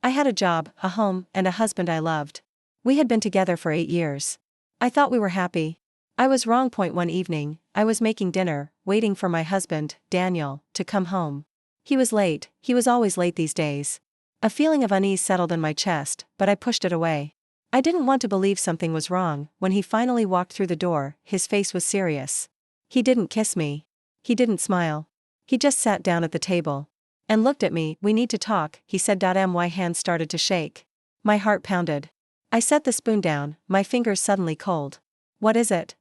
I had a job, a home, and a husband I loved. We had been together for 8 years. I thought we were happy. I was wrong. One evening, I was making dinner, waiting for my husband, Daniel, to come home. He was late. He was always late these days. A feeling of unease settled in my chest, but I pushed it away. I didn't want to believe something was wrong. When he finally walked through the door, his face was serious. He didn't kiss me. He didn't smile. He just sat down at the table and looked at me. "We need to talk," he said. My hands started to shake. My heart pounded. I set the spoon down, my fingers suddenly cold. "What is it?"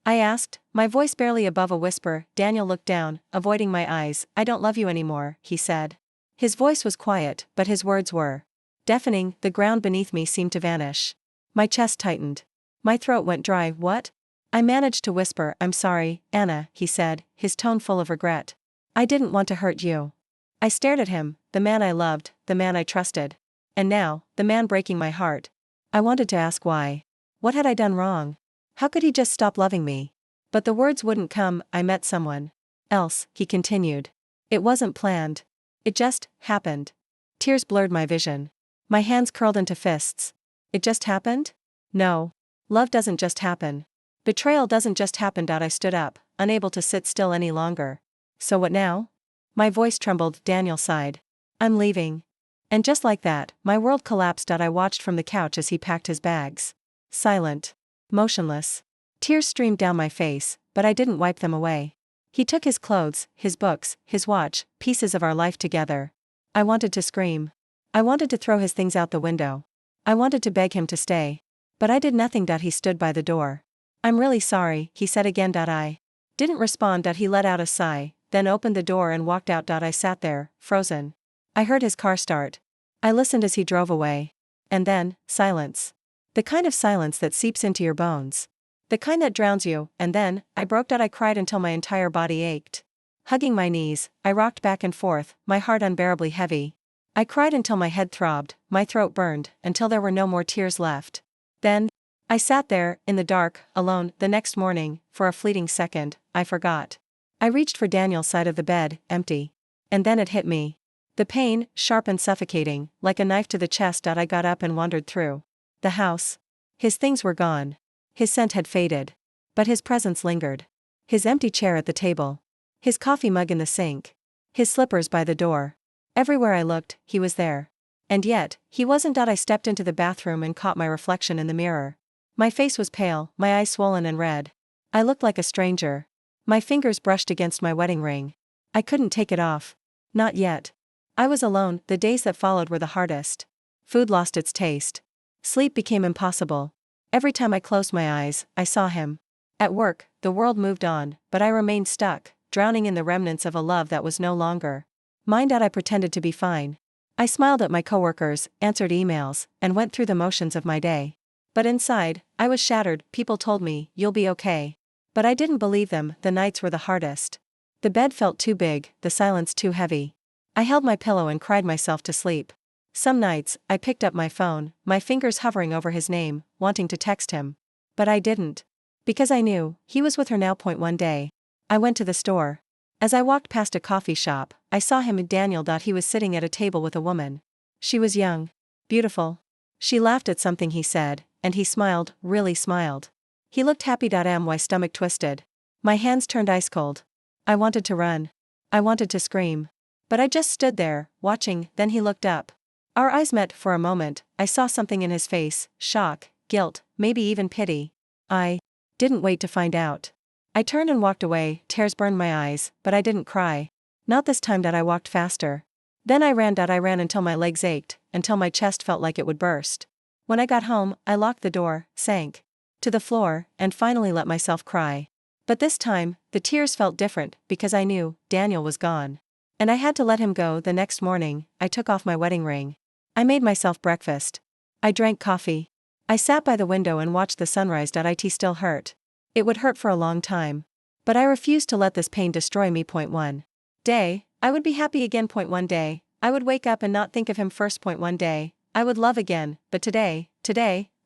I asked, my voice barely above a whisper. Daniel looked down, avoiding my eyes. "I don't love you anymore," he said. His voice was quiet, but his words were deafening. The ground beneath me seemed to vanish. My chest tightened. My throat went dry. "What?" I managed to whisper. "I'm sorry, Anna," he said, his tone full of regret. "I didn't want to hurt you." I stared at him, the man I loved, the man I trusted. And now, the man breaking my heart. I wanted to ask why. What had I done wrong? How could he just stop loving me? But the words wouldn't come. "I met someone else," he continued. "It wasn't planned. It just happened." Tears blurred my vision. My hands curled into fists. It just happened? No. Love doesn't just happen. Betrayal doesn't just happen. I stood up, unable to sit still any longer. "So what now?" My voice trembled. Daniel sighed. "I'm leaving." And just like that, my world collapsed. I watched from the couch as he packed his bags. Silent. Motionless. Tears streamed down my face, but I didn't wipe them away. He took his clothes, his books, his watch, pieces of our life together. I wanted to scream. I wanted to throw his things out the window. I wanted to beg him to stay. But I did nothing. He stood by the door. "I'm really sorry," he said again. I didn't respond. He let out a sigh, then opened the door and walked out. I sat there, frozen. I heard his car start. I listened as he drove away. And then, silence. The kind of silence that seeps into your bones. The kind that drowns you. And then, I broke down. I cried until my entire body ached. Hugging my knees, I rocked back and forth, my heart unbearably heavy. I cried until my head throbbed, my throat burned, until there were no more tears left. Then, I sat there, in the dark, alone. The next morning, for a fleeting second, I forgot. I reached for Daniel's side of the bed, empty. And then it hit me. The pain, sharp and suffocating, like a knife to the chest. I got up and wandered through the house. His things were gone. His scent had faded. But his presence lingered. His empty chair at the table. His coffee mug in the sink. His slippers by the door. Everywhere I looked, he was there. And yet, he wasn't. I stepped into the bathroom and caught my reflection in the mirror. My face was pale, my eyes swollen and red. I looked like a stranger. My fingers brushed against my wedding ring. I couldn't take it off. Not yet. I was alone. The days that followed were the hardest. Food lost its taste. Sleep became impossible. Every time I closed my eyes, I saw him. At work, the world moved on, but I remained stuck, drowning in the remnants of a love that was no longer mine. I pretended to be fine. I smiled at my coworkers, answered emails, and went through the motions of my day. But inside, I was shattered. People told me, "You'll be okay." But I didn't believe them. The nights were the hardest. The bed felt too big, the silence too heavy. I held my pillow and cried myself to sleep. Some nights, I picked up my phone, my fingers hovering over his name, wanting to text him. But I didn't. Because I knew, he was with her now. One day, I went to the store. As I walked past a coffee shop, I saw him and Daniel. He was sitting at a table with a woman. She was young. Beautiful. She laughed at something he said, and he smiled, really smiled. He looked happy. My stomach twisted. My hands turned ice cold. I wanted to run. I wanted to scream. But I just stood there, watching. Then he looked up. Our eyes met for a moment. I saw something in his face, shock, guilt, maybe even pity. I didn't wait to find out. I turned and walked away. Tears burned my eyes, but I didn't cry. Not this time. I walked faster. Then I ran. I ran until my legs ached, until my chest felt like it would burst. When I got home, I locked the door, sank to the floor, and finally let myself cry. But this time, the tears felt different, because I knew Daniel was gone. And I had to let him go. The next morning, I took off my wedding ring. I made myself breakfast. I drank coffee. I sat by the window and watched the sunrise. It still hurt. It would hurt for a long time. But I refused to let this pain destroy me. One day, I would be happy again. One day, I would wake up and not think of him first. One day, I would love again. But today,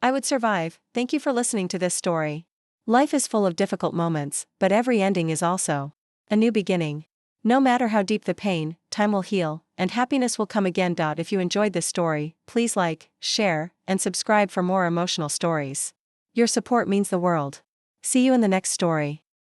I would survive. Thank you for listening to this story. Life is full of difficult moments, but every ending is also a new beginning. No matter how deep the pain, time will heal, and happiness will come again. If you enjoyed this story, please like, share, and subscribe for more emotional stories. Your support means the world. See you in the next story.